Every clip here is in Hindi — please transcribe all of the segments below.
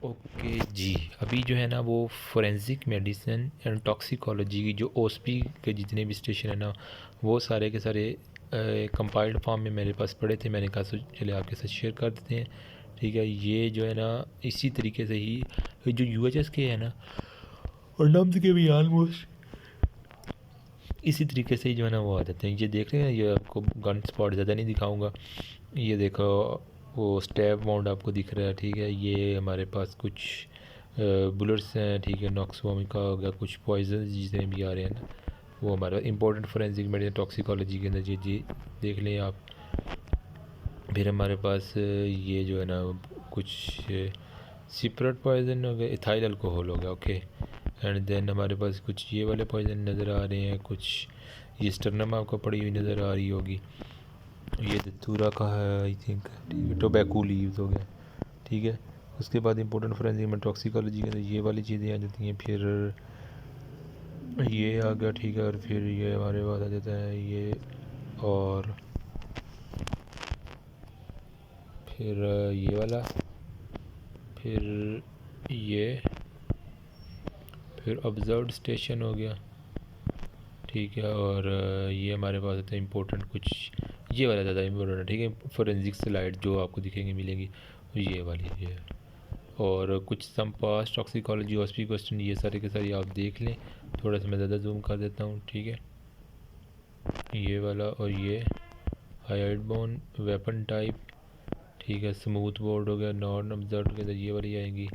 ओके जी, अभी जो है ना वो फोरेंसिक मेडिसिन एंड टॉक्सिकोलॉजी की जो ओएसपी के जितने भी स्टेशन है ना, वो सारे के सारे कंपाइल्ड फॉर्म में मेरे पास पड़े थे। मैंने कहा चले आपके साथ शेयर कर देते हैं। ठीक है, ये जो है ना इसी तरीके से ही जो यूएचएस के है ना, और नम्स के भी ऑलमोस्ट इसी तरीके से ही जो है ना वो आ जाते हैं। ये देख रहे हैं, ये आपको गन स्पॉट ज़्यादा नहीं दिखाऊंगा। ये देखो, वो स्टैब वाउंड आपको दिख रहा है। ठीक है, ये हमारे पास कुछ बुलेट्स हैं। ठीक है, नॉक्सवामिका हो गया, कुछ पॉइजन जितने भी आ रहे हैं ना, वो हमारा इंपॉर्टेंट फोरेंसिक मेडिसिन टॉक्सिकोलॉजी के अंदर ये देख लें आप। फिर हमारे पास ये जो है ना कुछ सिपरेट पॉइजन हो गया, इथाइल अल्कोहल हो गया। ओके, एंड देन हमारे पास कुछ ये वाले पॉइजन नज़र आ रहे हैं। कुछ ये स्टर्नम आपको पड़ी हुई नज़र आ रही होगी। ये दतूरा का है आई थिंक। ठीक है, टोबैको लीव्स हो गया। ठीक है, उसके बाद इंपॉर्टेंट फोरेंसिक में टॉक्सिकोलॉजी के अंदर ये वाली चीज़ें आ जाती हैं। फिर ये आ गया। ठीक है, और फिर ये हमारे पास आ जाता है ये, और फिर ये वाला, फिर ये, फिर ऑब्जर्व्ड स्टेशन हो गया। ठीक है, और ये हमारे पास आता है इंपॉर्टेंट कुछ, ये वाला ज़्यादा इंपॉर्टेंट है। ठीक है, फोरेंसिक स्लाइड जो आपको दिखेंगी मिलेंगी, ये वाली ये है। और कुछ सम पास टॉक्सिकोलॉजी ओएसपी क्वेश्चन, ये सारे के सारे आप देख लें। थोड़ा सा मैं ज़्यादा जूम कर देता हूँ। ठीक है, ये वाला और ये हाइड बोन वेपन टाइप। ठीक है, स्मूथ बोर्ड हो गया, नॉन ऑब्जर्व के अंदर ये वाली आएंगी।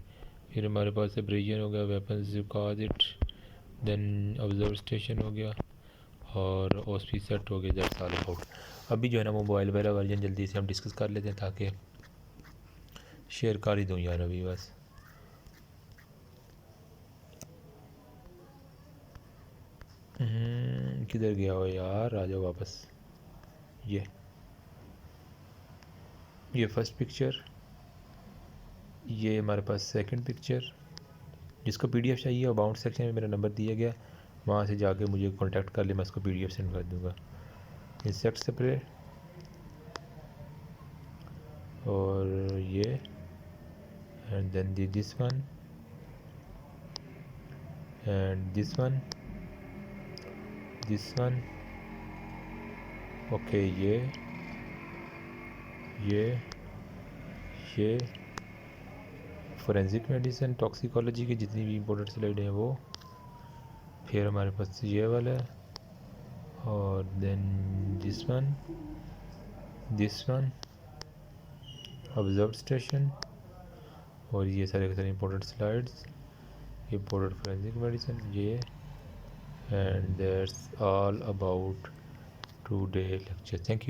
फिर हमारे पास एब्रेजन हो गया, weapons you cause it, then observation हो गया, और ओएसपी सेट हो गया। That's all about. अभी जो है ना मोबाइल वाला वर्जन जल्दी से हम डिस्कस कर लेते हैं, ताकि शेयर कर ही दूँ यार अभी बस। किधर गया हो यार, आ जाओ वापस। ये फर्स्ट पिक्चर, ये हमारे पास सेकंड पिक्चर। जिसको पीडीएफ चाहिए अबाउट सेक्शन में मेरा नंबर दिया गया, वहाँ से जाके मुझे कांटेक्ट कर ले, मैं उसको पीडीएफ सेंड कर दूँगा। इंसेक्ट स्प्रे, और ये, and then this one, and this one, this one. Okay, ये फोरेंसिक मेडिसिन टॉक्सिकोलॉजी की जितनी भी इंपॉर्टेंट स्लाइड हैं वो। फिर हमारे पास ये वाला है, और then this one, observe station, और ये सारे के सारे important slides, important forensic medicine ये। And that's all about today lecture. Thank you.